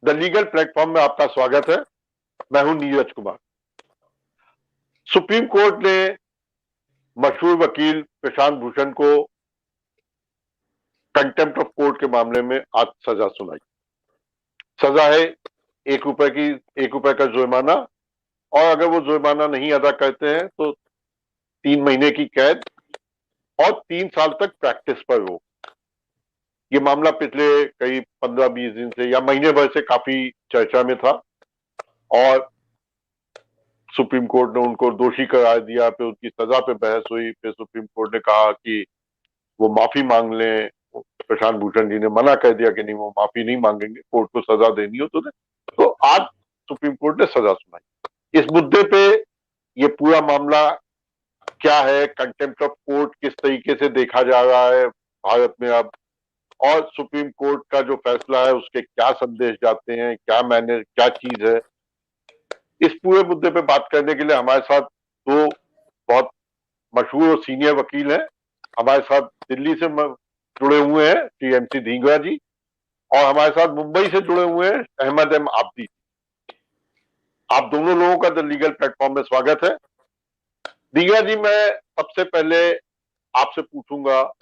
The legal platform में आपका स्वागत है। मैं हूं नीरज कुमार। सुप्रीम कोर्ट ने मशहूर वकील प्रशांत भूषण को कंटेम्प्ट ऑफ कोर्ट के मामले में आज सजा सुनाई। सजा है ₹1 का जुर्माना, और अगर वो जुर्माना नहीं अदा करते हैं तो 3 महीने की कैद और 3 साल तक प्रैक्टिस पर रोक। ये मामला पिछले करीब 15-20 दिन से या महीने भर से काफी चर्चा में था, और सुप्रीम कोर्ट ने उनको दोषी करार दिया। फिर उनकी सजा पे बहस हुई। फिर सुप्रीम कोर्ट ने कहा कि वो माफी मांग लें। प्रशांत भूषण जी ने मना कर दिया कि नहीं, वो माफी नहीं मांगेंगे, कोर्ट को सजा देनी हो तो आज सुप्रीम कोर्ट ने सजा सुनाई। इस मुद्दे पे ये पूरा मामला क्या है, कंटेम्प्ट ऑफ कोर्ट किस तरीके से देखा जा रहा है भारत में अब, और सुप्रीम कोर्ट का जो फैसला है उसके क्या संदेश जाते हैं, क्या चीज है, इस पूरे मुद्दे पे बात करने के लिए हमारे साथ दो बहुत मशहूर और सीनियर वकील हैं। हमारे साथ दिल्ली से जुड़े हुए हैं श्री MC ढींगरा जी, और हमारे साथ मुंबई से जुड़े हुए हैं अहमद M आबदी। आप दोनों लोगों का द लीगल प्लेटफॉर्म में स्वागत है। ढींगरा जी, मैं सबसे पहले आपसे पूछूंगा,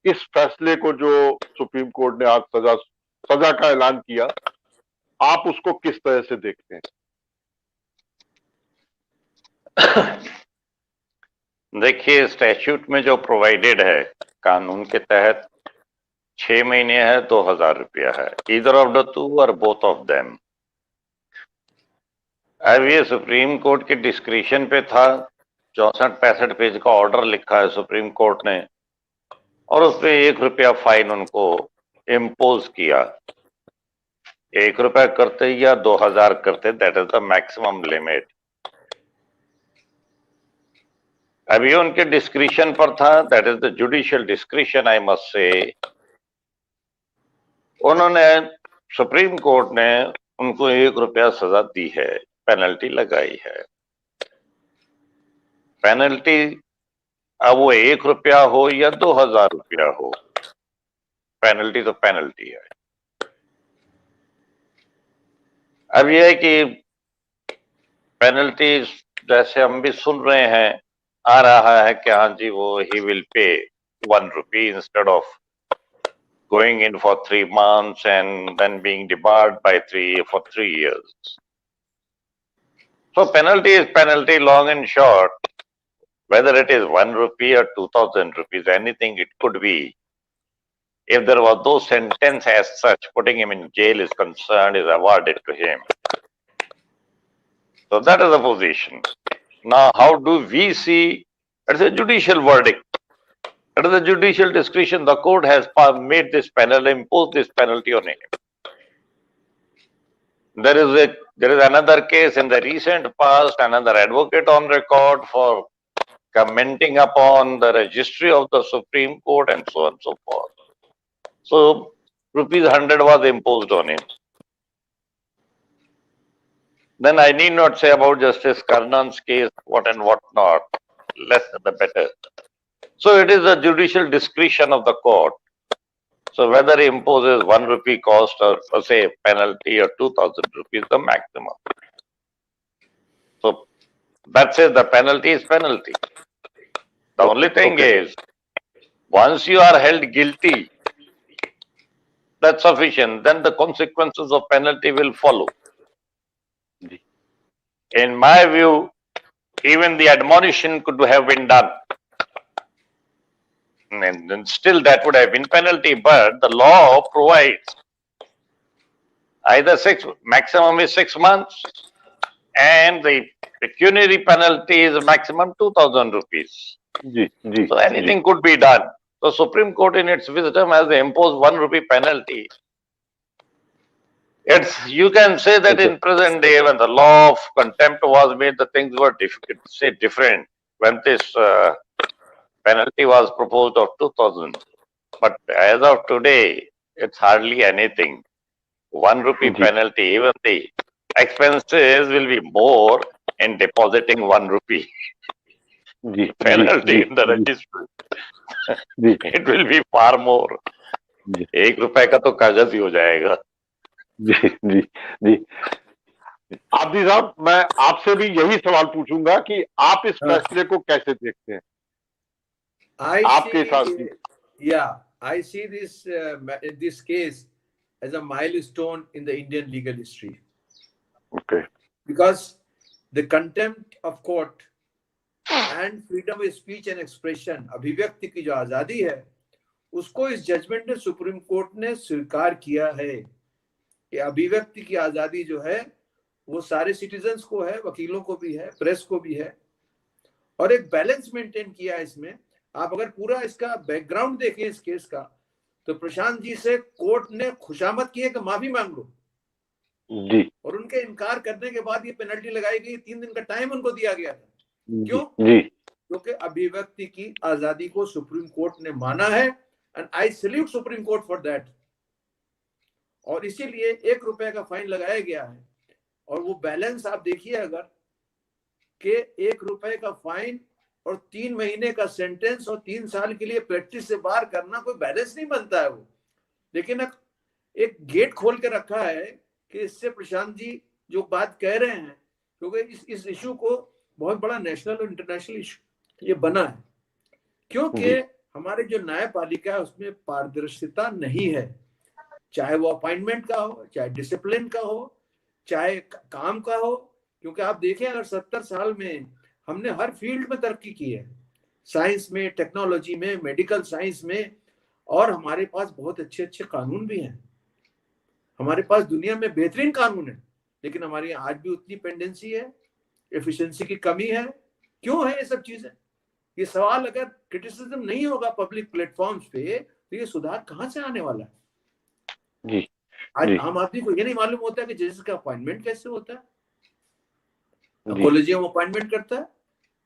इस फैसले को जो सुप्रीम कोर्ट ने आज सजा का ऐलान किया, आप उसको किस तरह से देखते हैं? देखिए, स्टैट्यूट में जो प्रोवाइडेड है कानून के तहत 6 महीने है, 2000 रुपया है, ईदर ऑफ द टू और बोथ ऑफ देम। अब ये सुप्रीम कोर्ट के डिस्क्रिप्शन पे था। 64-65 पेज का ऑर्डर लिखा है सुप्रीम कोर्ट ने, और उसपे ₹1 फाइन उनको इम्पोज किया। ₹1 करते या 2000 करते, that is the maximum limit. अभी उनके डिस्क्रिप्शन पर था, that is the judicial description, I must say. उन्होंने, सुप्रीम कोर्ट ने उनको ₹1 सजा दी है, पेनल्टी लगाई है। पेनल्टी अब वो ₹1 हो या 2000 रुपया हो, पेनल्टी तो पेनल्टी है। अब यह है कि पेनल्टी जैसे हम भी सुन रहे हैं, आ रहा है कि हाँ जी, वो he will pay ₹1 instead of going in for 3 months and then being debarred by 3 years. So penalty is penalty, long and short. Whether it is ₹1 or 2000 rupees, anything it could be. If there was no sentence as such, putting him in jail is concerned, is awarded to him. So that is the position. Now, how do we see? It's a judicial verdict. It is a judicial discretion. The court has made this penalty, imposed this penalty on him. There is another case in the recent past, another advocate on record for commenting upon the registry of the Supreme Court and so on and so forth. So, ₹100 was imposed on him. Then I need not say about Justice Karnan's case, what and what not. Less the better. So it is the judicial discretion of the court. So whether he imposes ₹1 cost or say penalty or 2000 rupees, the maximum. So that says the penalty is penalty. The only thing is, once you are held guilty, that's sufficient. Then the consequences of penalty will follow. In my view, even the admonition could have been done. And still that would have been penalty, but the law provides either maximum is 6 months, and the pecuniary penalty is maximum 2000 rupees. So anything could be done. So Supreme Court in its wisdom has imposed ₹1 penalty. You can say that in present day, when the law of contempt was made, the things were different. When this penalty was proposed of 2000, but as of today, it's hardly anything. ₹1 penalty, even the expenses will be more in depositing ₹1 penalty in the registry. It will be far more. ₹1 का तो कागज ही हो जाएगा. जी जी जी। Abdi साहब, मैं आपसे भी यही सवाल पूछूंगा कि आप इस हाँ। फैसले को कैसे देखते हैं, I आपके see, हिसाब से? yeah, I see this case as a milestone in the Indian legal history okay. because the contempt of court and freedom of speech and expression, अभिव्यक्ति की जो आजादी है, उसको इस जजमेंट ने सुप्रीम कोर्ट ने स्वीकार किया है कि अभिव्यक्ति की आजादी जो है वो सारे सिटीजन्स को है, वकीलों को भी है, प्रेस को भी है, और एक बैलेंस मेंटेन किया है इसमें। आप अगर पूरा इसका बैकग्राउंड देखें इस केस का, तो प्रशांत जी से कोर्ट ने खुशामद की है कि माफी मांग लो, जी और उनके इनकार करने के बाद ये पेनल्टी लगाई गई, 3 दिन का टाइम उनको दिया गया था। क्यों? जी क्योंकि अभिव्यक्ति की आजादी को सुप्रीम कोर्ट ने माना है, and I salute supreme court for that. और इसीलिए 1 रुपए का फाइन लगाया गया है। और वो बैलेंस आप देखिए, अगर के 1 रुपए का फाइन और 3 महीने का सेंटेंस और 3 साल के लिए प्रैक्टिस से बाहर करना, कोई बैलेंस नहीं बनता है वो। लेकिन एक गेट खोल के रखा है कि इससे प्रशांत जी जो बात कह रहे हैं, क्योंकि इस इशू को बहुत बड़ा नेशनल और इंटरनेशनल इशू ये बना है, क्योंकि हमारे जो न्यायपालिका है उसमें पारदर्शिता नहीं है, चाहे वो अपॉइंटमेंट का हो, चाहे डिसिप्लिन का हो, चाहे काम का हो। क्योंकि आप देखें, अगर 70 साल में हमने हर फील्ड में तरक्की की है, साइंस में, टेक्नोलॉजी में, मेडिकल साइंस में, और हमारे पास बहुत अच्छे अच्छे कानून भी हैं, हमारे पास दुनिया में बेहतरीन कानून है, लेकिन हमारे यहाँ आज भी उतनी पेंडेंसी है, एफिशिएंसी की कमी है। क्यों है ये सब चीजें? ये सवाल अगर क्रिटिसिज्म नहीं होगा पब्लिक प्लेटफॉर्म्स पे, तो ये सुधार कहाँ से आने वाला है? जी आज जी आम आदमी को ये नहीं मालूम होता कि जजेस का अपॉइंटमेंट कैसे होता है। जी कॉलेजियम अपॉइंटमेंट करता है,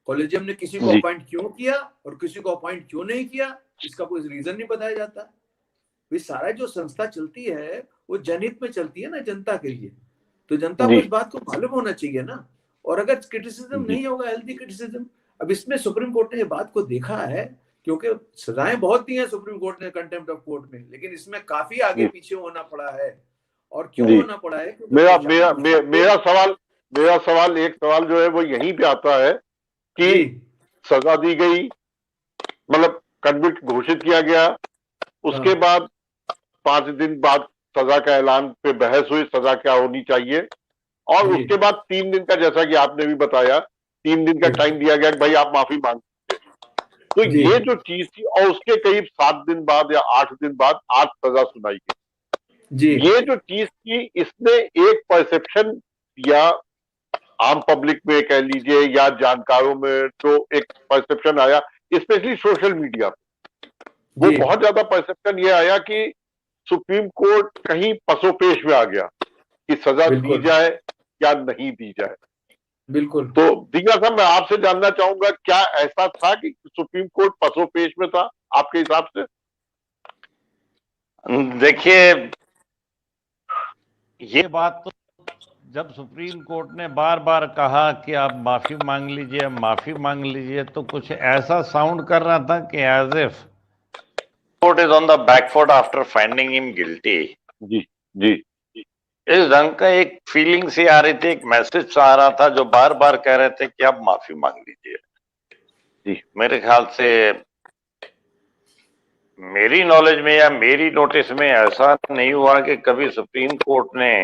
कॉलेजियम ने किसी को जी अपॉइंट क्यों किया और किसी को अपॉइंट क्यों नहीं किया, इसका कोई रीजन नहीं बताया जाता। ये सारा जो संस्था चलती है वो जनहित में चलती है ना, जनता के लिए, तो जनता को जी इस बात को मालूम होना चाहिए ना। और अगर क्रिटिसिज्म जी नहीं होगा, हेल्दी क्रिटिसिज्म, अब इसमें सुप्रीम कोर्ट ने ये बात को देखा है, क्योंकि सजाएं बहुत दी हैं सुप्रीम कोर्ट ने कंटेम्प्ट ऑफ कोर्ट में, लेकिन इसमें काफी आगे जी पीछे होना पड़ा है। और क्यों जी। होना पड़ा है? क्योंकि मेरा प्रशांत मेरा भूषण मेरा सवाल एक सवाल जो है वो यहीं पे आता है कि जी, सजा दी गई, मतलब कन्विक्ट घोषित किया गया, उसके हाँ, बाद 5 दिन बाद सजा का ऐलान पे बहस हुई, सजा क्या होनी चाहिए, और जी, उसके बाद 3 दिन का, जैसा कि आपने भी बताया, 3 दिन का टाइम दिया गया कि भाई आप माफी मांग। तो जी, ये जो चीज थी, और उसके करीब 7 दिन बाद या 8 दिन बाद आज सजा सुनाई गई। जी, ये जो चीज थी, इसने एक परसेप्शन, या आम पब्लिक में कह लीजिए या जानकारों में, जो एक परसेप्शन आया, स्पेशली सोशल मीडिया पे, वो जी, बहुत ज्यादा परसेप्शन ये आया कि सुप्रीम कोर्ट कहीं पसोपेश में आ गया कि सजा दी बिल्कुल, जाए या नहीं दी जाए। बिल्कुल। तो दिग्गा साहब, मैं आपसे जानना चाहूंगा, क्या ऐसा था कि सुप्रीम कोर्ट पसोपेश में था आपके हिसाब से? देखिए, ये बात तो जब सुप्रीम कोर्ट ने बार बार कहा कि आप माफी मांग लीजिए, माफी मांग लीजिए, तो कुछ ऐसा साउंड कर रहा था कि as if court is on the back foot after finding him guilty. जी जी इस ढंग का एक फीलिंग सी आ रही थी, एक मैसेज सा आ रहा था, जो बार बार कह रहे थे कि आप माफी मांग लीजिए। जी मेरे ख्याल से, मेरी नॉलेज में या मेरी नोटिस में ऐसा नहीं हुआ कि कभी सुप्रीम कोर्ट ने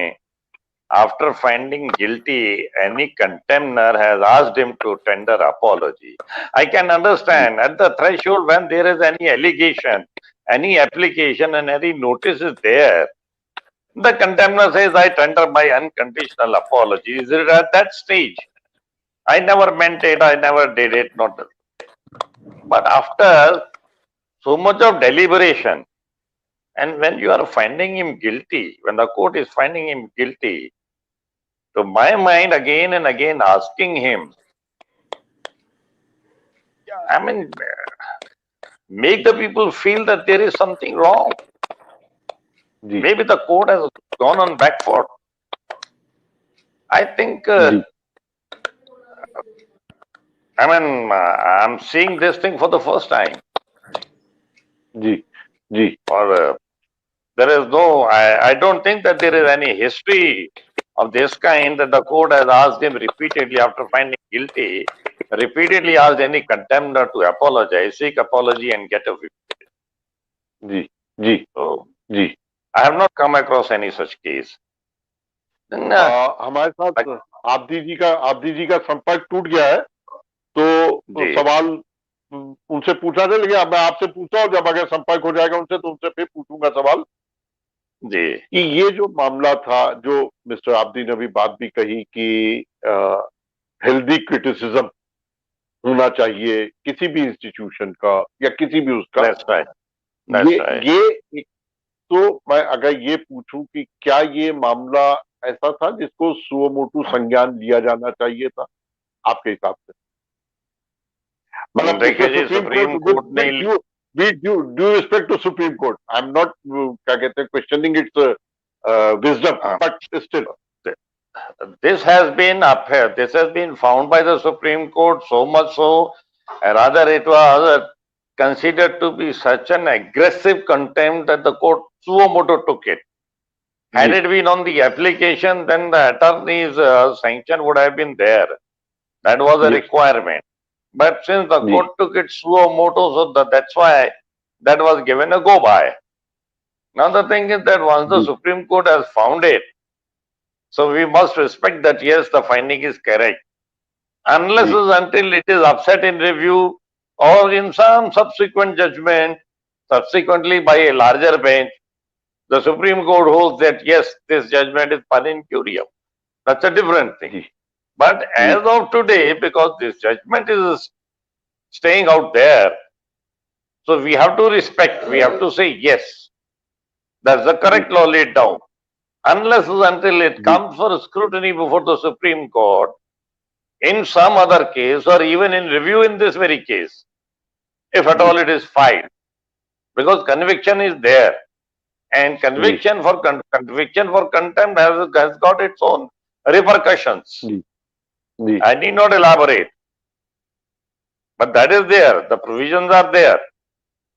after finding guilty any contender has asked him to tender apology. I can understand at the threshold when there is any allegation, any application and any notice is there, the contender says I tender my unconditional apology. Is it at that stage? I never meant it, I never did it, not that. But after so much of deliberation, and when you are finding him guilty, when the court is finding him guilty, to my mind, again and again asking him, I mean, make the people feel that there is something wrong. जी Maybe the court has gone on back foot. I think, जी I'm seeing this thing for the first time. जी जी और There is no, I don't think that there is any history of this kind that the court has asked him repeatedly after finding guilty, repeatedly asked any contender to apologize, seek apology and get a victory. Ji ji So, ji I have not come across any such case. Then, हमारे साथ Abdi जी का संपर्क टूट गया है, तो जी। सवाल उनसे पूछा था, लेकिन अब मैं आपसे पूछता हूँ, जब अगर संपर्क हो जाएगा उनसे तो उनसे फिर पूछूंगा सवाल जी कि ये जो मामला था, जो मिस्टर आब्दी ने अभी बात भी कही कि हेल्दी क्रिटिसिज्म होना चाहिए किसी भी इंस्टीट्यूशन का या किसी भी उसका, that's right. That's right. ये तो मैं अगर ये पूछूं कि क्या ये मामला ऐसा था जिसको सुओ मोटू संज्ञान लिया जाना चाहिए था आपके हिसाब से? मतलब देखिए जी, सुप्रीम कोर्ट ने due respect to supreme court, I am not क्या कहते हैं questioning its wisdom, but still this has been upheld. This has been found by the Supreme Court, so much so, rather it was considered to be such an aggressive contempt that the court suo motu took it. Had it been on the application, then the attorney's sanction would have been there. That was a requirement. But since the court took it suo motu, so that's why that was given a go by. Now the thing is that once the Supreme Court has found it, so we must respect that, yes, the finding is correct. Unless until it is upset in review or in some subsequent judgment, subsequently by a larger bench, the Supreme Court holds that, yes, this judgment is per incuriam. That's a different thing. But as of today, because this judgment is staying out there, so we have to respect, we have to say, yes, that's the correct law laid down. Unless until it comes for scrutiny before the Supreme Court, in some other case or even in review in this very case, if at all it is filed, because conviction is there, and conviction for contempt has got its own repercussions. I need not elaborate, but that is there. The provisions are there.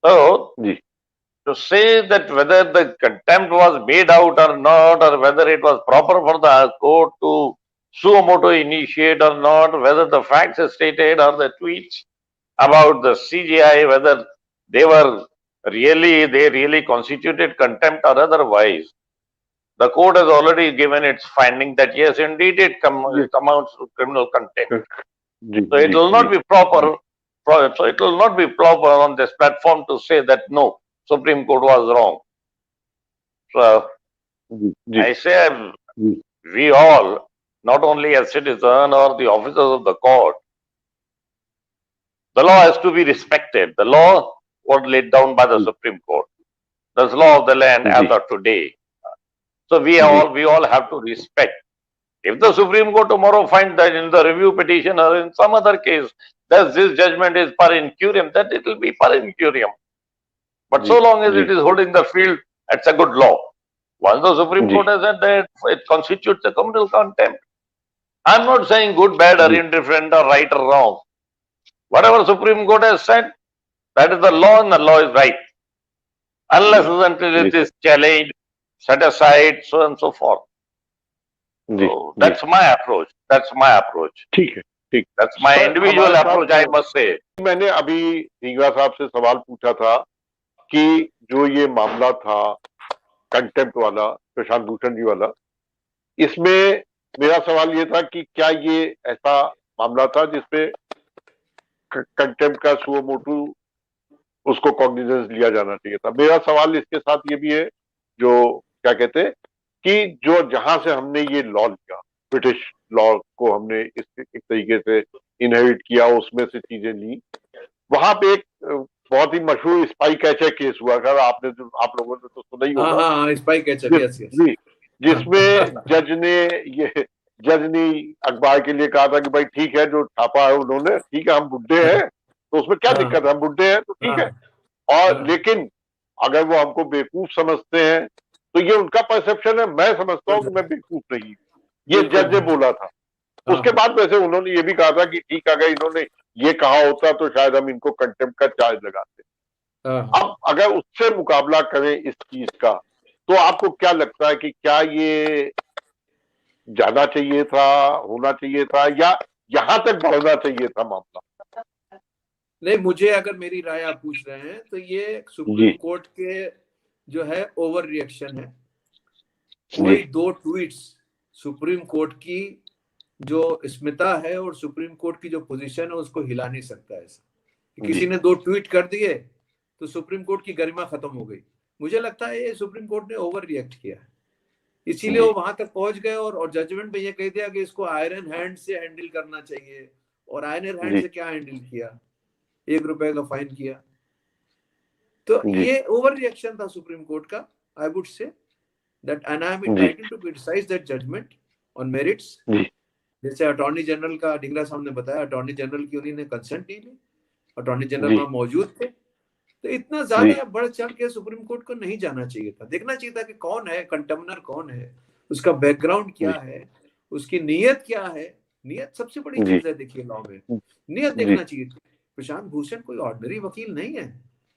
So, to say that whether the contempt was made out or not, or whether it was proper for the court to suo motu initiate or not, whether the facts stated or the tweets about the CJI, whether they really constituted contempt or otherwise, the court has already given its finding that yes, indeed it amounts to criminal contempt. So it will not be proper. So it will not be proper on this platform to say that no, Supreme Court was wrong. So I say we all, not only as citizens or the officers of the court, the law has to be respected. The law was laid down by the Supreme Court. That's law of the land as of today. So we all have to respect. If the Supreme Court tomorrow finds that in the review petition or in some other case that this judgment is per incuriam, that it will be per incuriam. But so long as it is holding the field, it's a good law. Once the Supreme Court has said that it constitutes a criminal contempt, I'm not saying good, bad, or indifferent, or right or wrong. Whatever Supreme Court has said, that is the law, and the law is right. Unless until it is challenged, set aside, so on and so forth. So that's my approach. That's my approach. ठीक है, ठीक. That's my individual approach, I must say. मैंने अभी ढींगरा साहब से सवाल पूछा था कि जो ये मामला था कंटेम्प्ट वाला, प्रशांत भूषण जी वाला, इसमें मेरा सवाल ये था कि क्या ये ऐसा मामला था जिसपे कंटेम्प्ट का सुओ मोटू उसको कॉग्निजेंस लिया जाना चाहिए था? मेरा सवाल इसके साथ ये भी है, जो क्या कहते हैं कि जो जहां से हमने ये लॉ लिया, ब्रिटिश लॉ को हमने इस एक तरीके से इनहेरिट किया, उसमें से चीजें ली, वहां पे एक बहुत ही मशहूर स्पाई कैचर केस हुआ था, आपने जो आप लोगों ने तो सुना ही होगा, स्पाई कैचर, यस यस, जिसमें जज ने अखबार के लिए कहा था कि भाई ठीक है, जो छापा है उन्होंने, ठीक है, हम बुड्ढे हैं तो उसमें क्या दिक्कत है, हम बुड्ढे हैं तो ठीक है, और लेकिन अगर वो हमको बेवकूफ समझते हैं तो ये उनका परसेप्शन है, मैं समझता हूँ कि मैं बेवकूफ नहीं, ये जज ने बोला था. उसके बाद वैसे उन्होंने ये भी कहा था कि ठीक, अगर इन्होंने ये कहा होता तो शायद हम इनको कंटेम्प्ट का चार्ज लगाते. अब अगर उससे मुकाबला करें इस चीज का, तो आपको क्या लगता है कि क्या ये जाना चाहिए था, होना चाहिए था, या यहां तक बढ़ना चाहिए था मामला? नहीं, मुझे अगर मेरी राय आप पूछ रहे हैं तो ये सुप्रीम जी कोर्ट के जो है ओवर रिएक्शन है। जी कोई दो ट्वीट्स सुप्रीम कोर्ट की जो स्मिता है और सुप्रीम कोर्ट की जो पोजीशन है उसको हिला नहीं सकता। ऐसा जी किसी ने दो ट्वीट कर दिए तो सुप्रीम कोर्ट की गरिमा खत्म हो गई। मुझे लगता है ये सुप्रीम कोर्ट ने ओवर रिएक्ट किया है, इसीलिए जी वो वहां तक पहुंच गए और जजमेंट में ये कह दिया कि इसको आयरन हैंड से हैंडल करना चाहिए। और आयरन हैंड जी से क्या हैंडल किया? 1 रुपए का फाइन किया। तो जी ये ओवर रिएक्शन था सुप्रीम कोर्ट का। I would say that and I am जी entitled to criticise that judgment on merits. जी जैसे अटॉर्नी जनरल का ढींगरा साहब ने बताया, अटॉर्नी जनरल की उन्होंने कंसेंट नहीं ली, अटॉर्नी जनरल जी वहां मौजूद थे। तो इतना जी ज्यादा बढ़ चढ़ के सुप्रीम कोर्ट को नहीं जाना चाहिए था। देखना चाहिए था कि कौन है कंटेमनर, कौन है, उसका बैकग्राउंड क्या है, उसकी नीयत क्या है। नीयत सबसे बड़ी जी चीज है देखिए लॉ में, नीयत जी देखना चाहिए थी। प्रशांत भूषण कोई ऑर्डिनरी वकील नहीं है।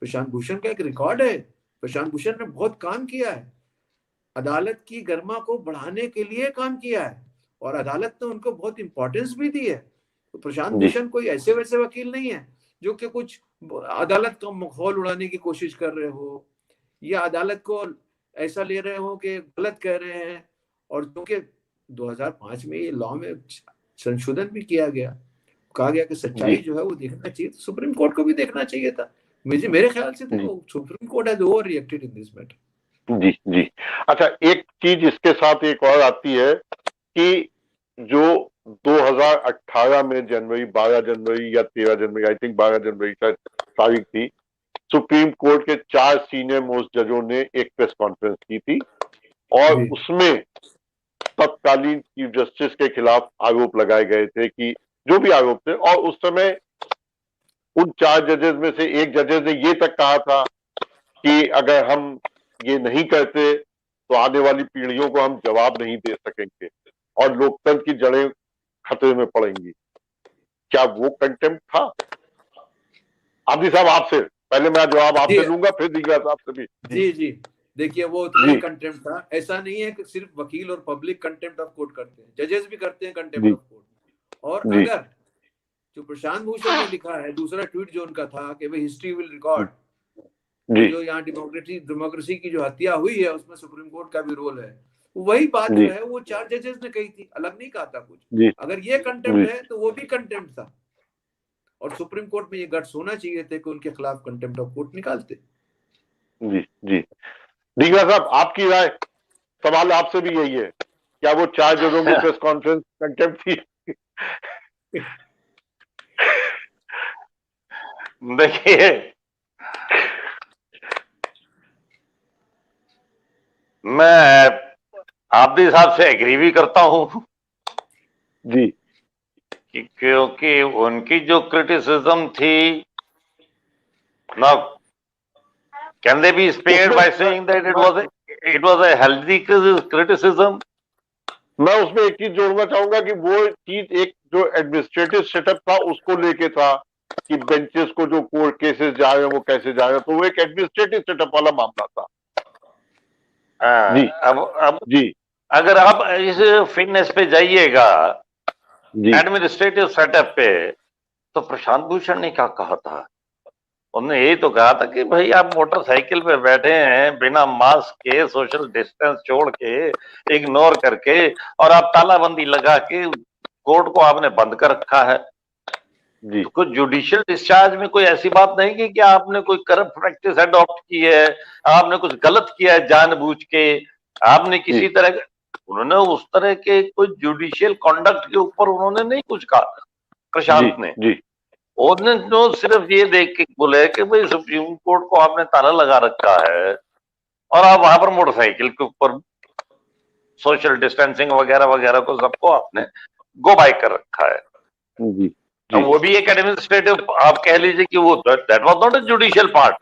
प्रशांत भूषण का एक रिकॉर्ड है। प्रशांत भूषण ने बहुत काम किया है, अदालत की गरिमा को बढ़ाने के लिए काम किया है, और अदालत ने उनको बहुत इंपॉर्टेंस भी दी है। तो प्रशांत जी भूषण कोई ऐसे वैसे वकील नहीं है जो कि कुछ अदालत का माहौल उड़ाने की कोशिश कर रहे हो, या अदालत को ऐसा ले रहे हो कि गलत कह रहे हैं। और क्योंकि 2005 में ये लॉ में संशोधन भी किया गया, कहा गया कि सच्चाई जी जो है वो देखना चाहिए, तो सुप्रीम कोर्ट को भी देखना चाहिए था। मेरे ख्याल से जी तो supreme court has over reacted in this matter. जी जी। अच्छा, एक चीज इसके साथ एक और आती है कि जो 2018 में जनवरी, 12 जनवरी या 13 जनवरी, आई थिंक 12 जनवरी शायद तारीख थी, सुप्रीम कोर्ट के 4 सीनियर मोस्ट जजों ने एक प्रेस कॉन्फ्रेंस की थी और जी उसमें तत्कालीन चीफ जस्टिस के खिलाफ आरोप लगाए गए थे कि जो भी आरोप थे, और उस समय उन 4 जजेस में से एक जजेस ने ये तक कहा था कि अगर हम ये नहीं करते तो आने वाली पीढ़ियों को हम जवाब नहीं दे सकेंगे और लोकतंत्र की जड़ें खतरे में पड़ेंगी। क्या वो कंटेम्प्ट था? आदि साहब, आपसे पहले मैं जवाब आपसे लूंगा, फिर दीगा साहब से भी। जी जी। देखिए वो उतना ही जी कंटेम्प्ट था। ऐसा नहीं है कि सिर्फ वकील और पब्लिक कंटेम्प्ट ऑफ कोर्ट करते हैं, जजेस भी करते हैं कंटेम्प्ट जी ऑफ कोर्ट। और जी अगर जो प्रशांत भूषण ने लिखा है, दूसरा ट्वीट जो उनका था कि भाई हिस्ट्री विल रिकॉर्ड जी जो यहाँ डेमोक्रेसी की जो हत्या हुई है उसमें सुप्रीम कोर्ट का भी रोल है, वही बात जी जो है वो 4 जजेस ने कही थी, अलग नहीं कहा था कुछ। जी अगर ये जी कंटेम्प्ट है तो वो भी कंटेम्प्ट था, और सुप्रीम कोर्ट में ये गट्स होना चाहिए थे कि उनके खिलाफ कंटेम्प्ट ऑफ कोर्ट निकालते। जी जी। दीगा साहब, आपकी राय? सवाल आपसे भी यही है, क्या वो 4 जजों की प्रेस कॉन्फ्रेंस कंटेम्प्ट थी? देखिए, मैं आदि साहब से एग्री भी करता हूं जी कि क्योंकि उनकी जो क्रिटिसिज्म थी ना, can they B spared by saying that it was a healthy criticism. मैं उसमें एक चीज जोड़ना चाहूंगा कि वो चीज एक जो एडमिनिस्ट्रेटिव सेटअप था उसको लेके था कि बेंचेस को जो कोर्ट केसेस जा रहे हैं वो कैसे जा रहे हैं, तो वो एक एडमिनिस्ट्रेटिव सेटअप वाला मामला था। जी अब जी अगर आप इस फिटनेस पे जाइएगा, जी एडमिनिस्ट्रेटिव सेटअप पे, तो प्रशांत भूषण ने क्या कहा था? उन्होंने यही तो कहा था कि भाई आप मोटरसाइकिल पे बैठे हैं बिना मास्क के, सोशल डिस्टेंस छोड़ के, इग्नोर करके, और आप तालाबंदी लगा के कोर्ट को आपने बंद कर रखा है। जी तो कुछ जुडिशियल डिस्चार्ज में कोई ऐसी बात नहीं कि क्या आपने कोई करप्ट प्रैक्टिस अडॉप्ट की है, आपने कुछ गलत किया है जानबूझ के, आपने किसी तरह का, उन्होंने उस तरह के कोई जुडिशियल कॉन्डक्ट के ऊपर उन्होंने नहीं कुछ कहा प्रशांत ने। जी उन्होंने तो सिर्फ ये देख के बोले कि भाई सुप्रीम कोर्ट को आपने ताला लगा रखा है और आप वहां पर मोटरसाइकिल के ऊपर सोशल डिस्टेंसिंग वगैरह वगैरह को सबको आपने गो बाय कर रखा है। जी अब वो भी एक एडमिनिस्ट्रेटिव, आप कह लीजिए कि वो that was not a judicial part.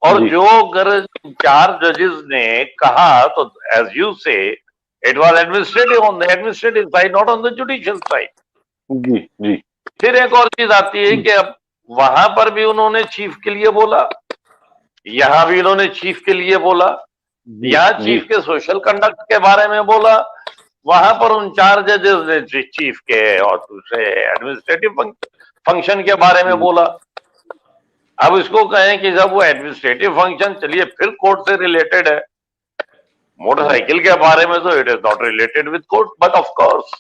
और जी जो अगर 4 जजेस ने कहा तो as you say it was administrative on the administrative side, not on the judicial side. जी जी फिर एक और चीज आती है कि अब वहां पर भी उन्होंने चीफ के लिए बोला, यहां भी उन्होंने चीफ के लिए बोला। यहाँ चीफ के सोशल कंडक्ट के बारे में बोला, वहां पर उन 4 जजेस ने चीफ के और दूसरे एडमिनिस्ट्रेटिव फंक्शन के बारे में बोला। अब इसको कहें कि जब वो एडमिनिस्ट्रेटिव फंक्शन, चलिए फिर कोर्ट से रिलेटेड है, मोटरसाइकिल के बारे में तो it is not related with court, but of course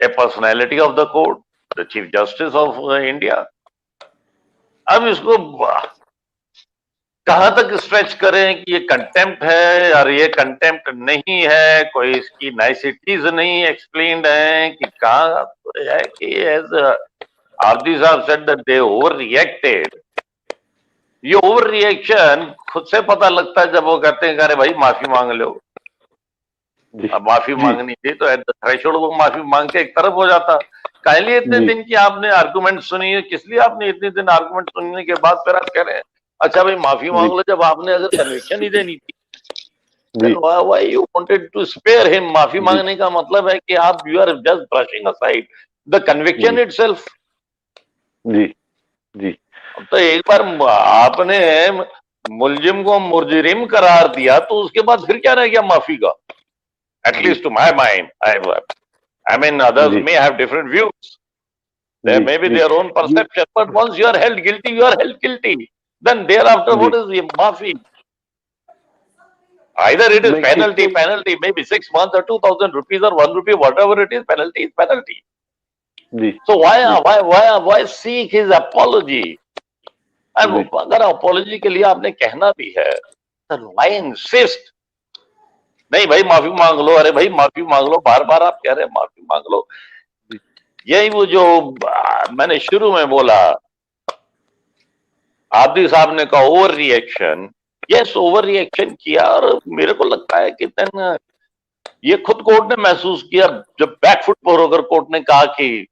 A personality of the court, the chief justice of India. अब इसको कहां तक स्ट्रेच करें कि ये कंटेम्प्ट है और ये कंटेम्प्ट नहीं है, कोई इसकी नाइसिटीज नहीं एक्सप्लेन्ड है कि कहां है कि एज आरती साहब said that they over reacted. ये ओवर रिएक्शन खुद से पता लगता है जब वो कहते हैं अरे भाई माफी मांग लो। अब माफी मांगनी थी तो एट द थ्रेशोल्ड वो माफी मांग के एक तरफ हो जाता। काहे इतने दिन की आपने आर्गुमेंट सुनी है, किस लिए आपने इतने दिन आर्गुमेंट सुनने के बाद फिर आप कह रहे हैं अच्छा भाई माफी मांग लो, जब आपने अगर कन्विक्शन ही देनी थी then why you wanted to spare him? माफी मांगने का मतलब है कि आप you are just brushing aside the conviction itself। जी जी। तो एक बार आपने मुलजिम को मुजरिम करार दिया तो उसके बाद फिर क्या रह गया माफी का? At least to my mind, I mean others may have different views, there may be their own perception, but once you are held guilty, you are held guilty, then thereafter what is the maafi? Either it is penalty maybe 6 months or 2,000 rupees or 1 rupee, whatever it is, penalty is penalty. So why seek his apology? And अगर apology के लिए आपने कहना भी है then why insist? नहीं भाई माफी मांग लो, अरे भाई माफी मांग लो, बार बार आप कह रहे हैं माफी मांग लो। यही वो जो मैंने शुरू में बोला, आदिल साहब ने कहा over reaction, yes over reaction किया, और मेरे को लगता है कि ये खुद कोर्ट ने महसूस किया जब बैकफुट पर होकर कोर्ट ने कहा कि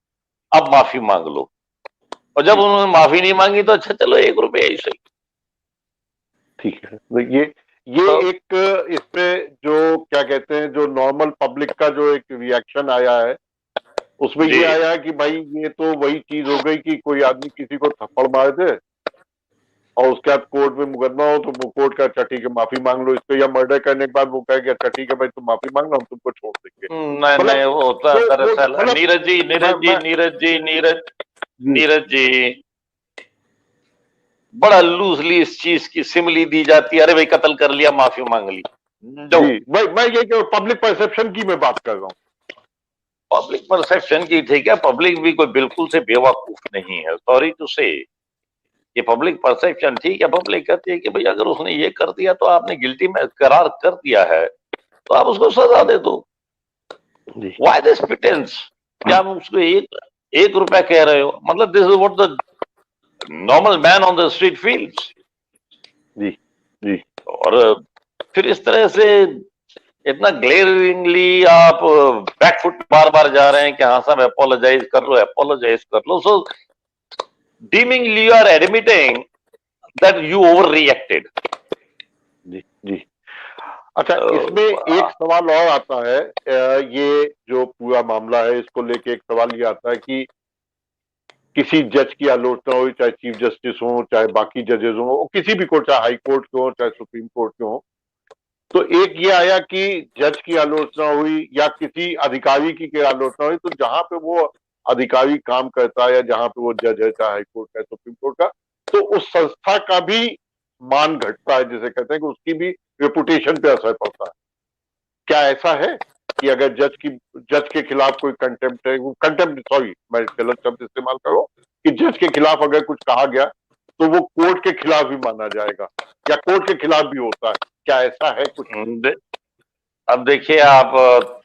अब माफी मांग लो, और जब उन्होंने माफी नहीं मांगी तो अच्छा चलो 1 रुपये ऐसे ही ठीक है। तो ये एक इसपे जो क्या कहते हैं जो नॉर्मल पब्लिक का जो एक रिएक्शन आया है उसमें ये आया है कि भाई ये तो वही चीज हो गई कि कोई आदमी किसी को थप्पड़ मार दे और उसके बाद कोर्ट में मुकदमा हो तो वो कोर्ट का अच्छा ठीक है माफी मांग लो इसको, या मर्डर करने के बाद वो कहे अच्छा ठीक है भाई तुम माफी मांगना हम तुमको छोड़ देंगे। नहीं वो होता है दरअसल नीरज जी बड़ा लूजली इस चीज की सिमली दी जाती है, अरे भाई कत्ल कर लिया माफी मांग ली। मैं ये पब्लिक परसेप्शन की मैं बात कर रहा हूँ, पब्लिक परसेप्शन की ठीक है, पब्लिक भी कोई बिल्कुल से बेवकूफ नहीं है, सॉरी टू से, ये पब्लिक परसेप्शन ठीक है, पब्लिक कहती है कि भाई अगर उसने ये कर दिया तो आपने गिल्टी में करार कर दिया है तो आप उसको सजा दे दो। व्हाई दिस प्रिटेंस कि आप उसको 1 रुपया कह रहे हो, मतलब this is what the normal man on the street feels. जी जी। और फिर इस तरह से इतना ग्लेयरिंगली आप बैकफुट बार बार जा रहे हैं कि हाँ साहब अपोलोजाइज कर लो, सो deemingly you are admitting that you overreacted। जी जी। अच्छा इसमें एक सवाल और आता है, ये जो पूरा मामला है इसको लेके एक सवाल ये आता है कि किसी जज की आलोचना हो, चाहे चीफ जस्टिस हो, चाहे बाकी जजेस हो, किसी भी कोर्ट, चाहे हाई कोर्ट के हो, चाहे सुप्रीम कोर्ट के हो, तो एक ये आया कि जज की आलोचना हुई या किसी अधिकारी की आलोचना हुई, तो जहां पे वो अधिकारी काम करता है या जहां पे वो जज है, चाहे हाई कोर्ट का सुप्रीम कोर्ट का, तो उस संस्था का भी मान घटता है, जिसे कहते हैं कि उसकी भी रेपुटेशन पे असर पड़ता है। क्या ऐसा है कि अगर जज के खिलाफ कोई कंटेम्प्ट है, सॉरी मैं गलत शब्द इस्तेमाल करूं, कि जज के खिलाफ अगर कुछ कहा गया तो वो कोर्ट के खिलाफ भी माना जाएगा या कोर्ट के खिलाफ भी होता है, क्या ऐसा है कुछ? अब देखिए आप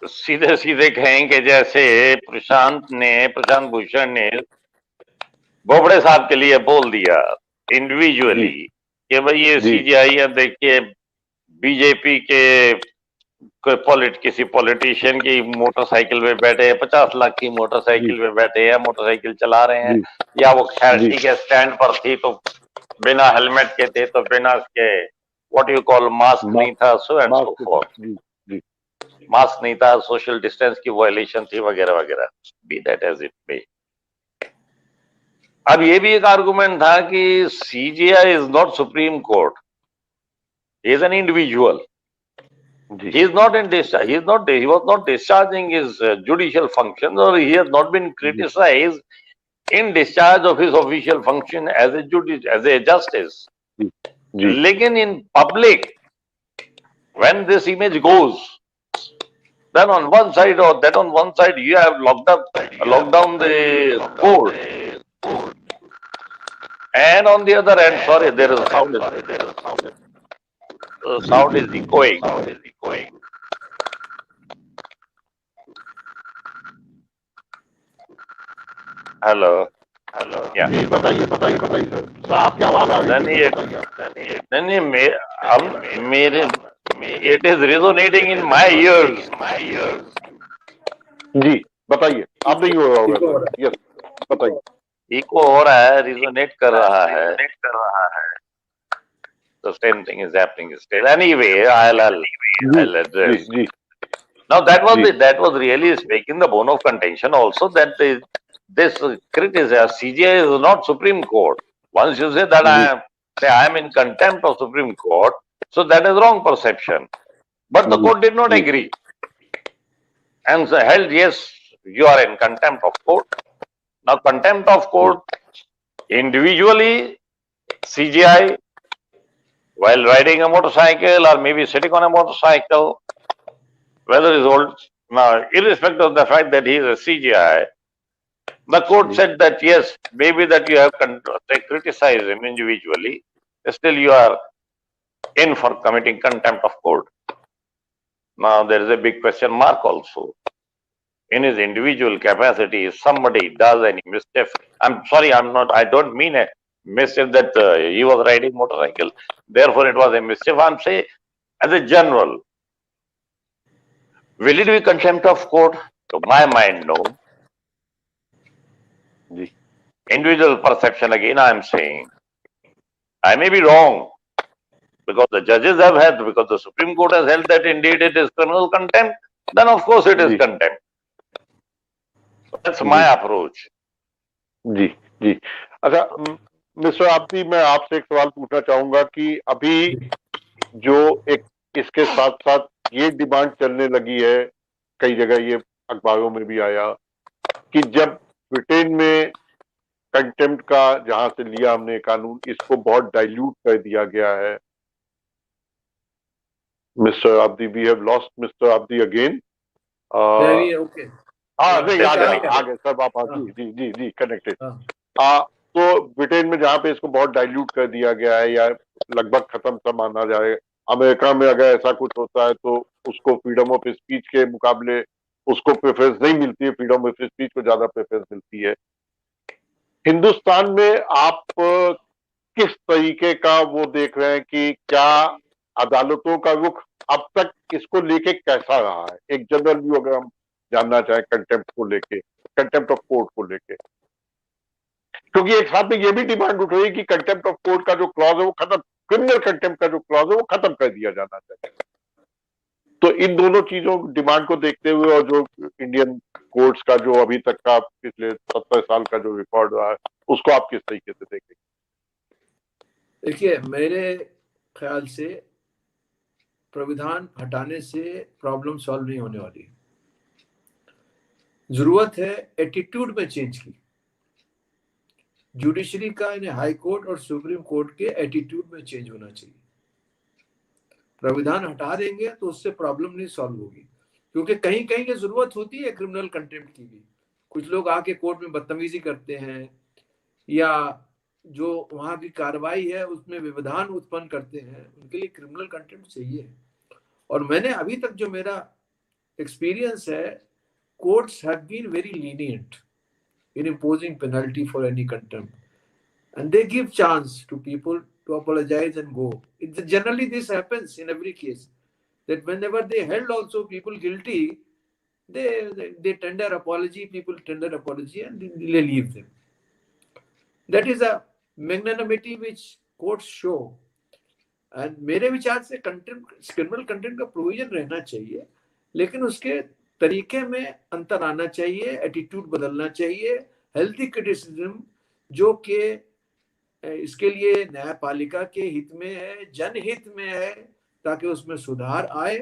सीधे सीधे कहेंगे जैसे प्रशांत भूषण ने बोबड़े साहब के लिए बोल दिया इंडिविजुअली कि भाई ये सीजीआई है, देखिए बीजेपी के किसी पॉलिटिशियन की मोटरसाइकिल पे बैठे, 50 लाख की मोटरसाइकिल पे बैठे हैं, मोटरसाइकिल चला रहे हैं, या वो खैर ठीक है स्टैंड पर थी तो बिना हेलमेट के थे तो बिना उसके व्हाट यू कॉल मास्क नहीं था, so and so forth, mask नहीं था, सोशल डिस्टेंस की वायलेशन थी वगैरह वगैरह, be that as it may. अब ये भी एक आर्गुमेंट था कि CJI is not supreme court, He is an individual. जी He is not in discharge. He was not discharging his judicial functions, or he has not been criticized in discharge of his official function as a justice. जी Lekin in public, when this image goes, then on one side you have locked down the court, and on the other end, sorry, there is a sound. The sound is echoing. Hello. Yeah. जी बताइए बताइए बताइए sir आप क्या आवाज आ रही है नहीं, मेरे it is resonating in my ears. जी बताइए आप नहीं हो रहा होगा इको हो सर रहा यस बताइए Echo हो रहा है, resonate कर रहा है. The same thing is happening still. Anyway, I'll ji address. Ji Now that ji was really speaking the bone of contention also, that this criticism, CJI is not Supreme Court. Once you say that I am in contempt of Supreme Court, so that is wrong perception. But the court did not agree and held, yes, you are in contempt of court. Now contempt of court, individually, CJI, while riding a motorcycle or maybe sitting on a motorcycle, whether it's old, now irrespective of the fact that he is a CJI, the court said that yes, maybe that you have criticized him individually, still you are in for committing contempt of court. Now there is a big question mark also. In his individual capacity, if somebody does any mischief, I'm sorry, I don't mean a mischief that he was riding motorcycle, therefore it was a mischief. I'm saying as a general, will it be contempt of court? To my mind, no. Ji Individual perception, again I am saying, I may be wrong, because the judges have held, because the Supreme Court has held that indeed it is criminal contempt, then of course it is ji contempt. So that's ji my approach. जी जी अच्छा mister आपसी मैं आपसे एक सवाल पूछना चाहूंगा कि अभी जो एक इसके साथ साथ ये डिमांड चलने लगी है, कई जगह ये अखबारों में भी आया कि जब ब्रिटेन में कंटेम्प्ट का जहां से लिया हमने कानून, इसको बहुत डाइल्यूट कर दिया गया है. Mister Abdi, we have lost mister Abdi again. Okay नहीं आ गए सर आप. जी जी जी कनेक्टेड. हाँ तो ब्रिटेन में जहां पे इसको बहुत डाइल्यूट कर दिया गया है या लगभग खत्म सा माना जाए, अमेरिका में अगर ऐसा कुछ होता है तो उसको फ्रीडम ऑफ स्पीच के मुकाबले उसको प्रेफरेंस नहीं मिलती है, फ्रीडम ऑफ स्पीच को ज्यादा प्रेफरेंस मिलती है. हिंदुस्तान में आप किस तरीके का वो देख रहे हैं कि क्या अदालतों का रुख अब तक इसको लेके कैसा रहा है? एक जनरल व्यू अगर हम जानना चाहें कंटेम्प्ट को लेके, कंटेम्प्ट ऑफ कोर्ट को लेके, क्योंकि एक साथ में ये भी डिमांड उठ रही है कि कंटेम्प्ट ऑफ कोर्ट का जो क्लॉज है वो खत्म, क्रिमिनल कंटेम्प्ट का जो क्लॉज है वो खत्म कर दिया जाना चाहिए. तो इन दोनों चीजों डिमांड को देखते हुए और जो इंडियन कोर्ट्स का जो अभी तक का पिछले 70 साल का जो रिकॉर्ड रहा है, उसको आप किस तरीके से देखेंगे? देखिए, मेरे ख्याल से प्राविधान हटाने से प्रॉब्लम सॉल्व नहीं होने वाली. जरूरत है एटीट्यूड में चेंज की. जुडिशरी का हाई कोर्ट और सुप्रीम कोर्ट के एटीट्यूड में चेंज होना चाहिए. प्राविधान हटा देंगे तो उससे प्रॉब्लम नहीं सॉल्व होगी, क्योंकि कहीं कहीं की जरूरत होती है क्रिमिनल कंटेम्प्ट की भी. कुछ लोग आके कोर्ट में बदतमीजी करते हैं या जो वहां की कार्रवाई है उसमें व्यवधान उत्पन्न करते हैं, उनके लिए क्रिमिनल कंटेम्प्ट चाहिए. और मैंने अभी तक जो मेरा एक्सपीरियंस है, courts have been very lenient in imposing penalty for any contempt, and they give chance to people to apologize and go. Generally this happens in every case, that whenever they held also people guilty, they tender apology, people tender apology and they leave them. That is a magnanimity which courts show. and मेरे विचार से contempt, criminal contempt का provision रहना चाहिए, लेकिन उसके तरीके में अंतर आना चाहिए, एटीट्यूड बदलना चाहिए. हेल्थी क्रिटिसिज्म जो कि इसके लिए न्यायपालिका के हित में है, जनहित में है, ताकि उसमें सुधार आए,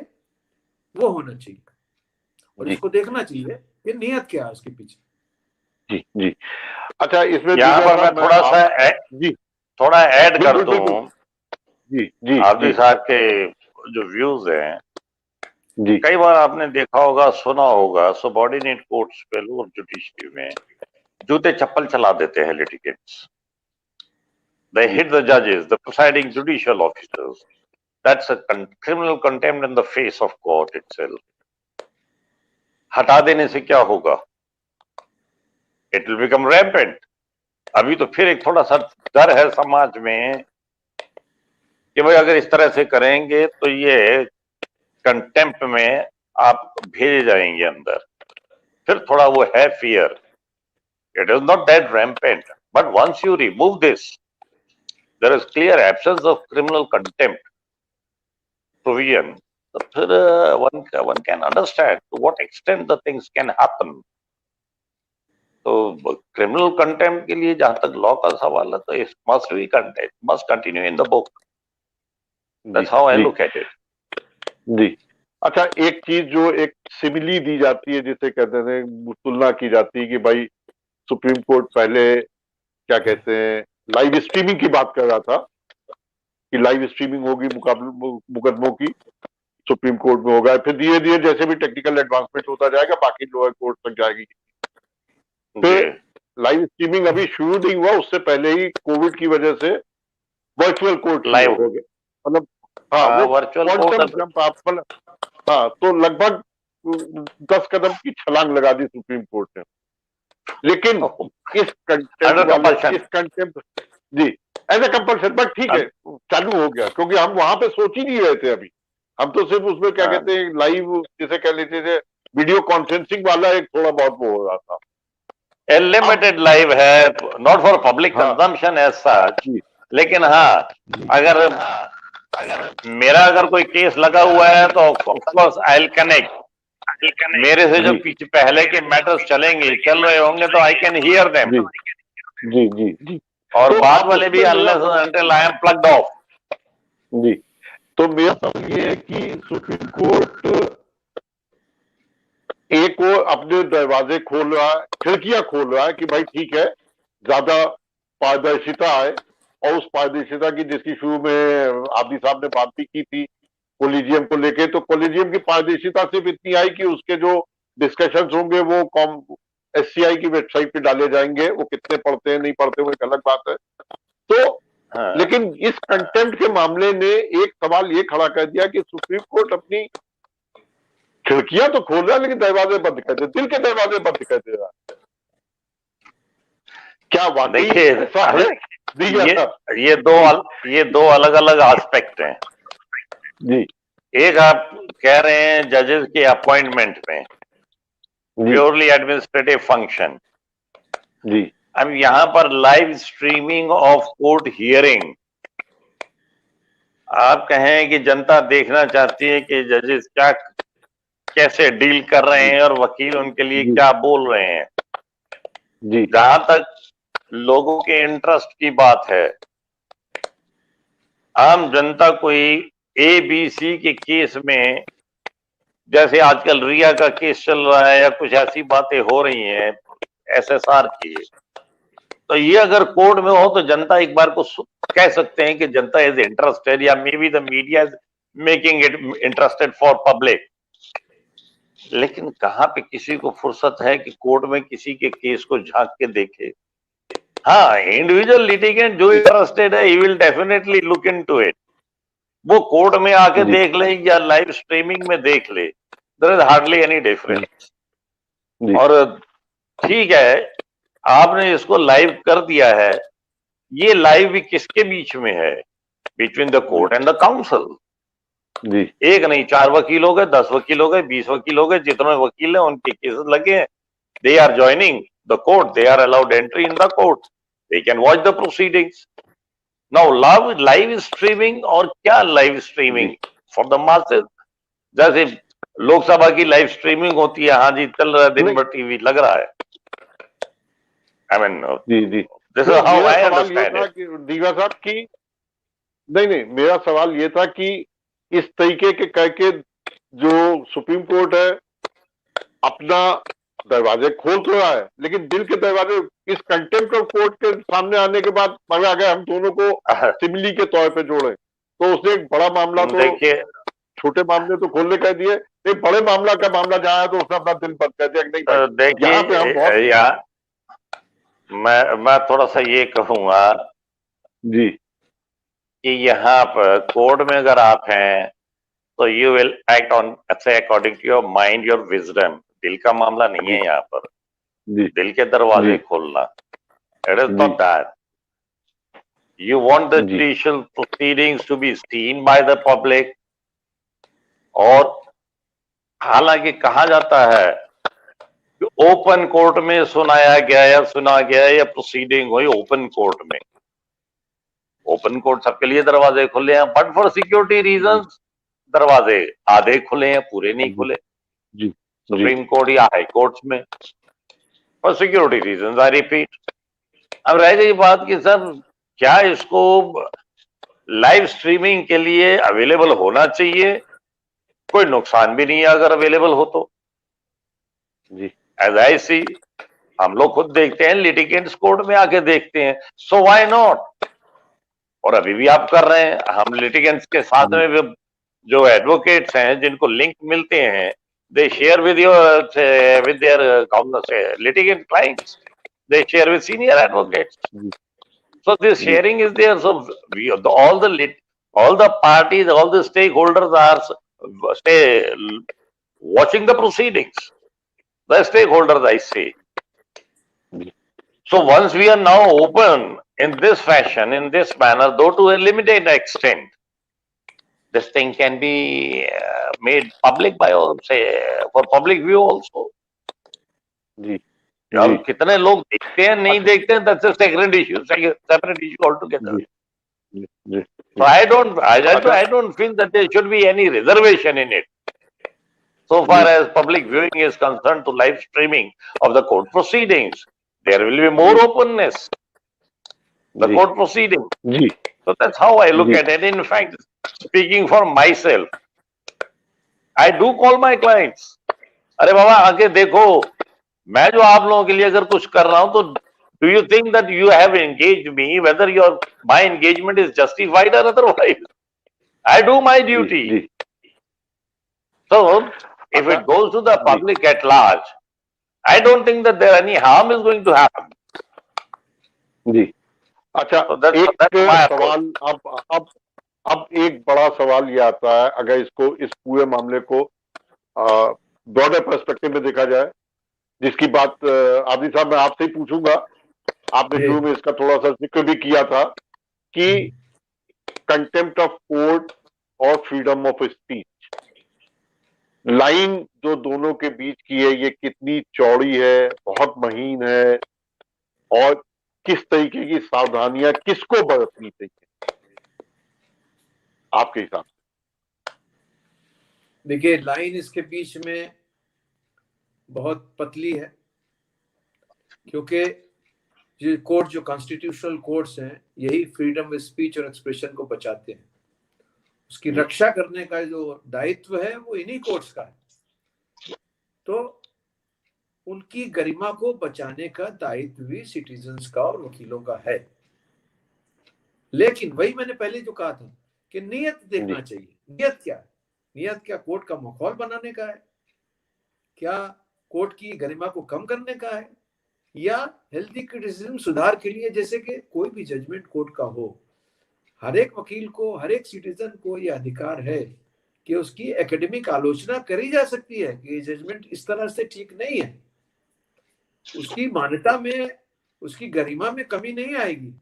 वो होना चाहिए। और जी। इसको देखना चाहिए कि नियत क्या है उसके पीछे। जी जी। अच्छा, इसमें यहाँ दीगा पर मैं साहब थोड़ा सा जी थोड़ा ऐड कर बिल्कुल बिल्कुल। दूं। जी जी आरडी जी साहब के जो व्यूज हैं, जी कई बार आपने देखा होगा, सुना होगा, सबॉर्डिनेट कोर्ट्स पे लोअर जुडिशरी में जूते चप्पल चला देते हैं litigants. They hit the judges, the presiding judicial officers. That's a criminal contempt in the face of court itself. हटा देने से क्या होगा? It will become rampant. अभी तो फिर एक थोड़ा सा डर है समाज में कि भाई अगर इस तरह से करेंगे तो ये कंटेम्प्ट में आप भेजे जाएंगे अंदर। फिर थोड़ा वो है fear. It is not that rampant, but once you remove this, there is clear absence of criminal contempt provision. तो फिर one can understand to what extent the things can happen. तो क्रिमिनल कंटेम्प्ट के लिए जहां तक law का सवाल है तो it must be contempt, must continue in the book. That's how I look at it. जी। अच्छा, एक चीज जो एक सिमिली दी जाती है, जिसे कहते हैं, तुलना की जाती है कि भाई सुप्रीम कोर्ट पहले क्या कहते हैं लाइव स्ट्रीमिंग की बात कर रहा था कि लाइव स्ट्रीमिंग होगी मुकदमों की, सुप्रीम कोर्ट में होगा। फिर धीरे धीरे जैसे भी टेक्निकल एडवांसमेंट होता जाएगा बाकी लोअर कोर्ट तक जाएगी। फिर लाइव स्ट्रीमिंग अभी शुरू नहीं हुआ, उससे पहले ही कोविड की वजह से वर्चुअल कोर्ट लाइव हो गए। मतलब हाँ, वो वर्चुअल क्वांटम कोर्ट। जंप आप हाँ, तो लगभग 10 कदम की छलांग लगा दी सुप्रीम कोर्ट ने। लेकिन इस कंटेम्प्ट जी एज ए कंपल्सन, बट ठीक है, चालू हो गया क्योंकि हम वहां पे सोच ही नहीं रहे थे। अभी हम तो सिर्फ उसमें क्या कहते हैं लाइव, जिसे कह लेते थे वीडियो कॉन्फ्रेंसिंग वाला एक थोड़ा बहुत वो हो रहा था। लिमिटेड लाइव है, not for public consumption as such. लेकिन हाँ, अगर मेरा अगर कोई केस लगा हुआ है तो of course I will connect. मेरे से जो पीछे पहले के मैटर्स चल रहे होंगे तो आई कैन हियर देम। जी जी जी। और बाद वाले भी unless until I am plugged off. जी। तो मेरा सवाल ये है कि सुप्रीम कोर्ट एक और अपने दरवाजे खोल रहा है, खिड़कियां खोल रहा है कि भाई ठीक है, ज्यादा पारदर्शिता आए। और उस पारदर्शिता की, जिसकी शुरू में आदि साहब ने बात भी की थी कोलिजियम को लेके, तो कोलिजियम की पारदर्शिता सिर्फ इतनी आई कि उसके जो डिस्कशंस होंगे वो SCI की वेबसाइट पे डाले जाएंगे। वो कितने पढ़ते हैं नहीं पढ़ते वो एक अलग बात है। तो लेकिन इस कंटेंट के मामले ने एक सवाल ये खड़ा कर दिया कि सुप्रीम कोर्ट अपनी खिड़कियां तो खोल रहा है लेकिन दरवाजे बंद कर दे, दिल के दरवाजे बंद कर दे रहा है। क्या वाकई ऐसा है? ये दो अलग अलग एस्पेक्ट हैं जी। एक आप कह रहे हैं जजेस के अपॉइंटमेंट में प्योरली एडमिनिस्ट्रेटिव फंक्शन जी। अब यहां पर live streaming of court hearing, आप कहें कि जनता देखना चाहती है कि जजेस क्या कैसे डील कर रहे हैं और वकील उनके लिए क्या बोल रहे हैं। जी। जहां तक लोगों के इंटरेस्ट की बात है, आम जनता कोई ABC के केस में, जैसे आजकल रिया का केस चल रहा है या कुछ ऐसी बातें हो रही हैं SSR की, तो ये अगर कोर्ट में हो तो जनता एक बार को कह सकते हैं कि जनता इज इंटरेस्टेड, या may be the media is making it interested for public. लेकिन कहां पे किसी को फुर्सत है कि कोर्ट में किसी के केस को झांक के देखे। हाँ, इंडिविजुअल लिटिगेंट जो इंटरेस्टेड है, he will definitely look into it. वो कोर्ट में आके देख ले या लाइव स्ट्रीमिंग में देख ले, there is hardly any difference. और ठीक है, आपने इसको लाइव कर दिया है, ये लाइव भी किसके बीच में है? Between the court and the council. एक नहीं, 4 वकील हो गए, 10 वकील हो गए, 20 वकील हो गए, जितने वकील हैं उनके केसेस लगे हैं। They are joining the court, they are allowed entry in the court, they can watch the proceedings. Now live streaming, और क्या live streaming for the masses, जैसे लोकसभा की लाइव स्ट्रीमिंग होती है, हाँ जी चल रहा है दिन भर टीवी लग रहा है। I mean, this is how I understand it. दीगा साहब की नहीं, मेरा सवाल ये था कि इस तरीके के करके जो सुप्रीम कोर्ट है अपना दरवाजे खोल तो रहा है, लेकिन दिल के दरवाजे इस कंटेम्प्ट ऑफ कोर्ट के सामने आने के बाद अगर हम दोनों को सिमिली के तौर पे जोड़े तो उसने एक बड़ा मामला तो देखिए, छोटे मामले तो खोलने कह दिए, एक बड़े मामला का मामला जहाँ है तो उसने अपना दिल बंद कर दिया कि नहीं भाई, यहाँ पे हम बहुत देखिए, मैं थोड़ा सा ये कहूंगा जी कि यहाँ पर कोर्ट में अगर आप हैं तो you will act on according to your mind, your wisdom. दिल का मामला नहीं है यहाँ पर, जी दिल के दरवाजे जी खोलना, इट इज जी not that. You want the जी judicial proceedings to be seen by the public, और हालांकि कहा जाता है कि ओपन कोर्ट में सुनाया गया या सुना गया या प्रोसीडिंग हुई ओपन कोर्ट में। ओपन कोर्ट सबके लिए दरवाजे खुले हैं, बट फॉर सिक्योरिटी रीजंस दरवाजे आधे खुले हैं, पूरे नहीं खुले। जी जी सुप्रीम कोर्ट या हाई कोर्ट में for security reasons, I repeat. अब रह गई बात कि सर क्या इसको लाइव स्ट्रीमिंग के लिए अवेलेबल होना चाहिए? कोई नुकसान भी नहीं है अगर अवेलेबल हो तो। जी एज आई सी, हम लोग खुद देखते हैं, लिटिगेंट्स कोर्ट में आके देखते हैं, सो व्हाई नॉट। और अभी भी आप कर रहे हैं। हम लिटिगेंट्स के साथ में भी जो एडवोकेट्स हैं जिनको लिंक मिलते हैं, they share with their litigant clients, they share with senior advocates. So this sharing is there. So all the parties, all the stakeholders are watching the proceedings. The stakeholders, I say. So once we are now open in this fashion, in this manner, though to a limited extent, this thing can be made public by all, say, for public view also. जी और कितने लोग देखते हैं नहीं देखते हैं, that's a separate issue altogether. So I don't feel that there should be any reservation in it. So far as public viewing is concerned to live streaming of the court proceedings, there will be more openness. The court proceeding. So that's how I look at it. In fact, speaking for myself, I do call my clients. अरे बाबा आके देखो, मैं जो आप लोगों के लिए अगर कुछ कर रहा हूं तो do you think that you have engaged me, whether my engagement is justified or otherwise? I do my duty. So if it goes to the public at large, I don't think that there any harm is going to happen. जी अच्छा, So that's एक सवाल अब एक बड़ा सवाल ये आता है, अगर इसको इस पूरे मामले को ब्रॉडर पर्सपेक्टिव में देखा जाए, जिसकी बात आदि साहब मैं आपसे ही पूछूंगा, आपने शुरू में इसका थोड़ा सा जिक्र भी किया था कि कंटेम्प्ट ऑफ कोर्ट और फ्रीडम ऑफ स्पीच, लाइन जो दोनों के बीच की है ये कितनी चौड़ी है, बहुत महीन है, और किस तरीके की सावधानियां किसको बरतनी चाहिए आपके हिसाब से? देखिए, लाइन इसके बीच में बहुत पतली है, क्योंकि ये कोर्ट जो कॉन्स्टिट्यूशनल कोर्ट्स हैं यही फ्रीडम ऑफ स्पीच और एक्सप्रेशन को बचाते हैं। उसकी रक्षा करने का जो दायित्व है वो इन्हीं कोर्ट्स का है, तो उनकी गरिमा को बचाने का दायित्व भी सिटीजन्स का और वकीलों का है। लेकिन वही मैंने पहले जो कहा था कि नियत देखना चाहिए। नियत क्या है? नियत क्या कोर्ट का माहौल बनाने का है, क्या कोर्ट की गरिमा को कम करने का है, या हेल्दी क्रिटिसिज्म सुधार के लिए? जैसे कि कोई भी जजमेंट कोर्ट का हो, हर एक वकील को, हर एक सिटीजन को यह अधिकार है कि उसकी एकेडमिक आलोचना करी जा सकती है कि ये जजमेंट इस तरह से ठीक नहीं है, उसकी मान्यता में, उसकी गरिमा में कमी नहीं आएगी,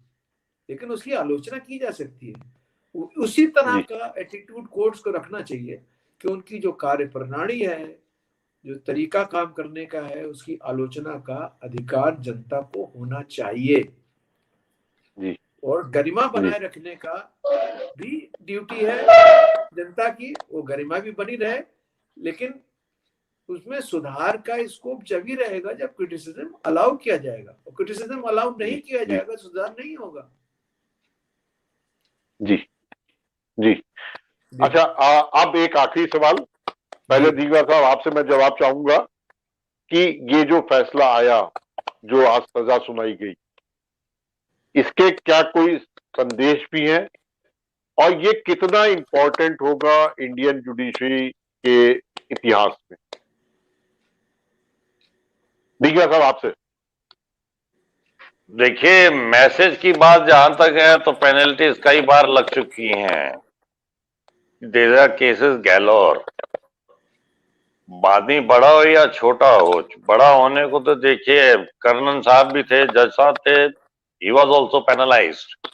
लेकिन उसकी आलोचना की जा सकती है। उसी तरह का एटीट्यूड कोर्ट्स को रखना चाहिए कि उनकी जो कार्य प्रणाली है, जो तरीका काम करने का है, उसकी आलोचना का अधिकार जनता को होना चाहिए। और गरिमा बनाए रखने का भी ड्यूटी है जनता की, वो गरिमा भी बनी रहे, लेकिन उसमें सुधार का स्कोप जब ही रहेगा जब क्रिटिसिज्म अलाउ किया जाएगा, और क्रिटिसिज्म अलाउ नहीं किया जाएगा, सुधार नहीं होगा। जी जी अच्छा, अब एक आखिरी सवाल, पहले दीगर साहब आपसे मैं जवाब चाहूंगा कि ये जो फैसला आया, जो आज सजा सुनाई गई, इसके क्या कोई संदेश भी हैं और ये कितना इंपॉर्टेंट होगा इंडियन जुडिशरी के इतिहास में? दीगर साहब आपसे। देखिए, मैसेज की बात जहां तक है तो पेनल्टीज कई बार लग चुकी हैं। There are cases galore. आदमी बड़ा हो या छोटा हो, बड़ा होने को तो देखिए कर्नन साहब भी थे, जज साहब थे, ही वॉज ऑल्सो पेनलाइज्ड।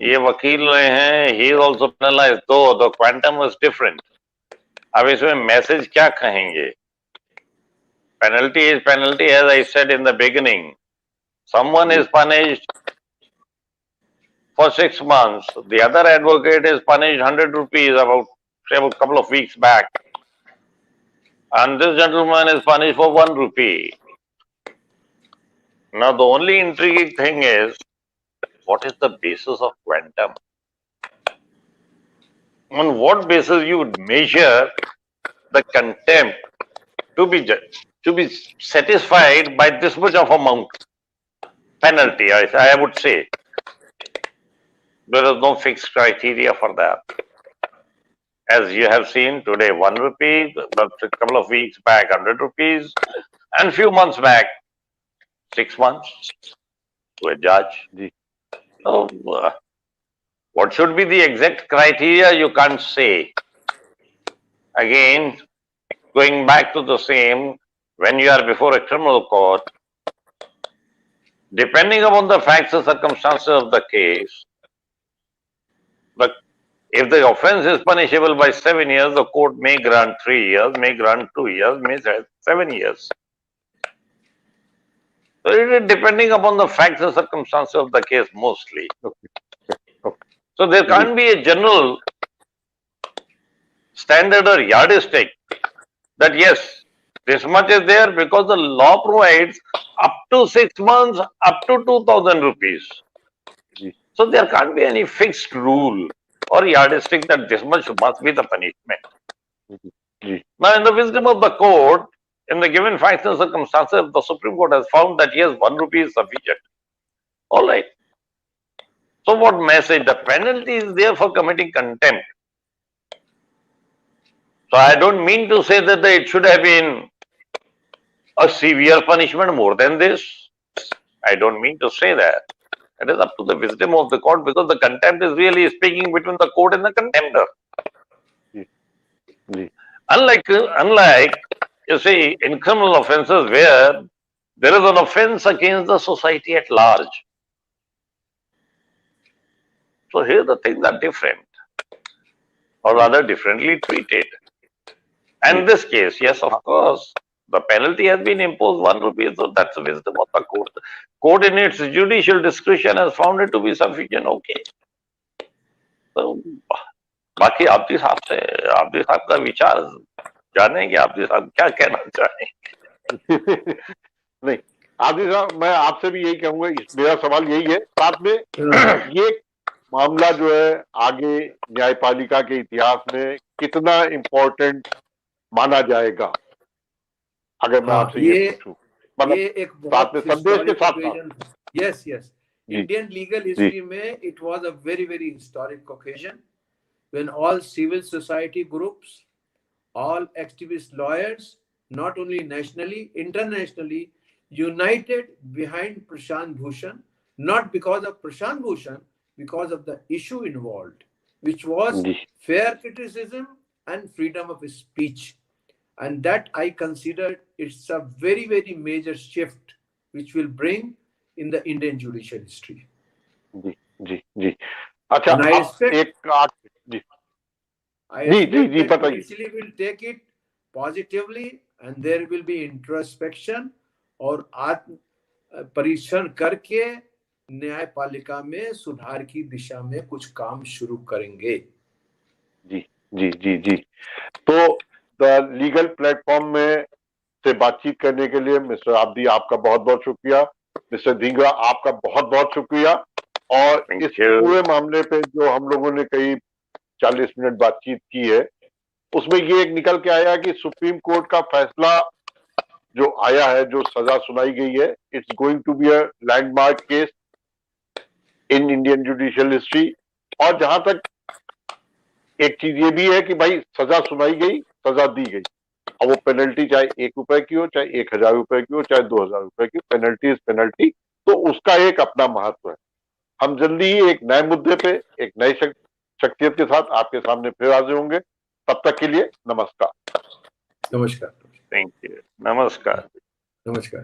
ये वकील रहे हैं, ही इज ऑल्सो पेनलाइज्ड, तो द क्वांटम वाज डिफरेंट। अब इसमें मैसेज क्या कहेंगे? Penalty is penalty, as I said in the beginning. Someone is punished for 6 months. The other advocate is punished 100 rupees about a couple of weeks back. And this gentleman is punished for 1 rupee. Now, the only intriguing thing is, what is the basis of quantum? On what basis you would measure the contempt to be satisfied by this much of amount? Penalty, I would say. There is no fixed criteria for that. As you have seen today, 1 rupee, but a couple of weeks back, 100 rupees, and few months back, 6 months to a judge. So, what should be the exact criteria? You can't say. Again, going back to the same, when you are before a criminal court, depending upon the facts and circumstances of the case, if the offense is punishable by 7 years, the court may grant 3 years, may grant 2 years, may grant 7 years. So it is depending upon the facts and circumstances of the case mostly. So there can't be a general standard or yardstick that yes, this much is there because the law provides up to 6 months, up to 2,000 rupees. So there can't be any fixed rule or yardstick that this much must be the punishment. Now, in the wisdom of the court, in the given facts and circumstances, the Supreme Court has found that yes, 1 rupee is sufficient. All right. So, what message? The penalty is there for committing contempt. So, I don't mean to say that it should have been a severe punishment more than this. I don't mean to say that. It is up to the wisdom of the court because the contempt is really speaking between the court and the contemptor. Unlike, you see, in criminal offences where there is an offence against the society at large. So here the things are different, or rather differently treated. And in this case, yes, of course, the penalty has been imposed 1 rupee, so that's the wisdom of the court. Court in its judicial discretion has found it to be sufficient, okay. So, बाकी आपजी साहब का विचार जानेंगे, आपजी साहब क्या कहना चाहेंगे? नहीं, आपजी साहब, मैं आपसे भी यही कहूंगा, मेरा सवाल यही है, साथ में ये मामला जो है आगे न्यायपालिका के इतिहास में कितना इम्पोर्टेंट माना जाएगा, अगर मैं आपसे ये पूछूं, मतलब ये एक बहुत संदेश के साथ। Yes yes, Indian legal history में it was a very very historic occasion when all civil society groups, all activist lawyers, not only nationally, internationally, united behind Prashant Bhushan, not because of Prashant Bhushan, because of the issue involved, which was fair criticism and freedom of speech. And that I consider it's a very, very major shift which will bring in the Indian judicial history. जी. अच्छा, I expect that Italy will take it positively and there will be introspection और आत्म परीक्षण करके न्यायपालिका में सुधार की दिशा में कुछ काम शुरू करेंगे। जी। तो द लीगल प्लेटफॉर्म में से बातचीत करने के लिए मिस्टर आब्दी आपका बहुत बहुत शुक्रिया, मिस्टर धिंगरा आपका बहुत बहुत शुक्रिया, और इस पूरे मामले पे जो हम लोगों ने कई 40 मिनट बातचीत की है, उसमें ये एक निकल के आया कि सुप्रीम कोर्ट का फैसला जो आया है, जो सजा सुनाई गई है, it's going to be a landmark case in Indian judicial history. और जहां तक एक चीज ये भी है कि भाई सजा सुनाई गई, सजा दी गई, अब वो पेनल्टी चाहे ₹1 की हो, चाहे ₹1000 की हो, चाहे ₹2000 की, पेनल्टी इज पेनल्टी, तो उसका एक अपना महत्व है। हम जल्दी ही एक नए मुद्दे पे, एक नई शख्सियत के साथ आपके सामने फिर हाजिर होंगे। तब तक के लिए नमस्कार। नमस्कार। थैंक यू, नमस्कार। नमस्कार।